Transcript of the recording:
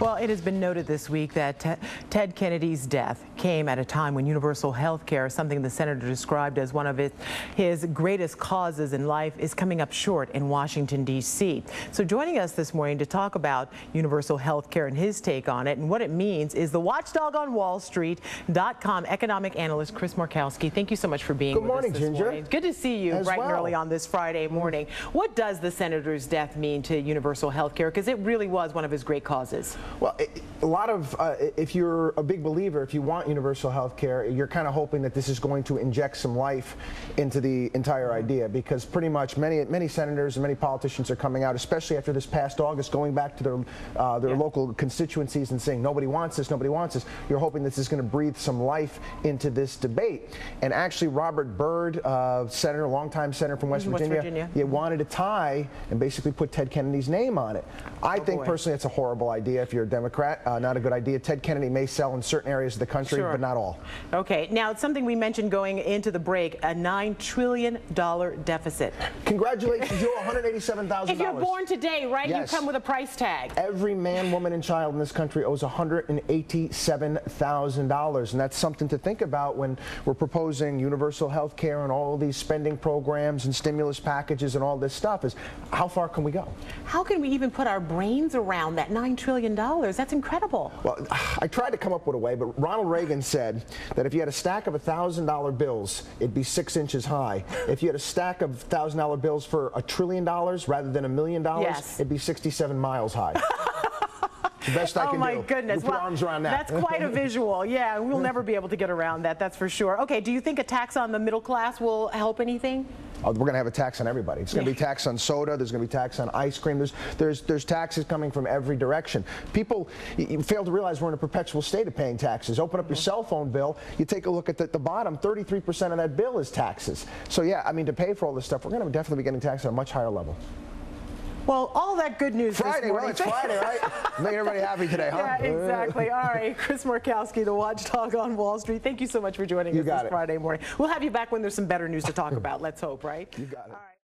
Well, it has been noted this week that Ted Kennedy's death came at a time when universal health care, something the senator described as one of his greatest causes in life, is coming up short in Washington, D.C. So joining us this morning to talk about universal health care and his take on it and what it means is the Watchdog on Wall Street.com economic analyst, Chris Markowski. Thank you so much for being with us this morning. Good to see you bright and early on this Friday morning. What does the senator's death mean to universal health care? Because it really was one of his great causes. Well, a lot of, if you're a big believer, if you want universal health care, you're kind of hoping that this is going to inject some life into the entire idea, because pretty much many senators and many politicians are coming out, especially after this past August, going back to their local constituencies and saying nobody wants this, nobody wants this. You're hoping this is going to breathe some life into this debate. And actually, Robert Byrd, senator, longtime senator from West Virginia, wanted to tie and basically put Ted Kennedy's name on it. I think personally it's a horrible idea if you're a Democrat, not a good idea. Ted Kennedy may sell in certain areas of the country, but not all. Okay, now it's something we mentioned going into the break, a $9 trillion deficit. Congratulations, you're $187,000. If you're born today, right, you come with a price tag. Every man, woman, and child in this country owes $187,000, and that's something to think about when we're proposing universal health care and all these spending programs and stimulus packages and all this stuff. Is how far can we go? How can we even put our brains around that $9 trillion? That's incredible. Well, I tried to come up with a way, but Ronald Reagan said that if you had a stack of $1,000 bills, it'd be 6 inches high. If you had a stack of $1,000 bills for $1 trillion rather than $1 million, it'd be 67 miles high. The best I can do. Oh my goodness. We'll put arms around that. That's quite a visual. Yeah, we'll never be able to get around that, that's for sure. Okay, do you think a tax on the middle class will help anything? Oh, we're going to have a tax on everybody. It's going to be tax on soda. There's going to be tax on ice cream. There's taxes coming from every direction. People, you fail to realize we're in a perpetual state of paying taxes. Open up your cell phone bill. You take a look at the bottom. 33% of that bill is taxes. So yeah, I mean, to pay for all this stuff, we're going to definitely be getting taxed at a much higher level. Well, all that good news Friday, this morning. well, it's Friday, right? Making everybody happy today, huh? Yeah, exactly. All right, Chris Markowski, the Watchdog on Wall Street. Thank you so much for joining us this Friday morning. We'll have you back when there's some better news to talk about. Let's hope, right? You got it. All right.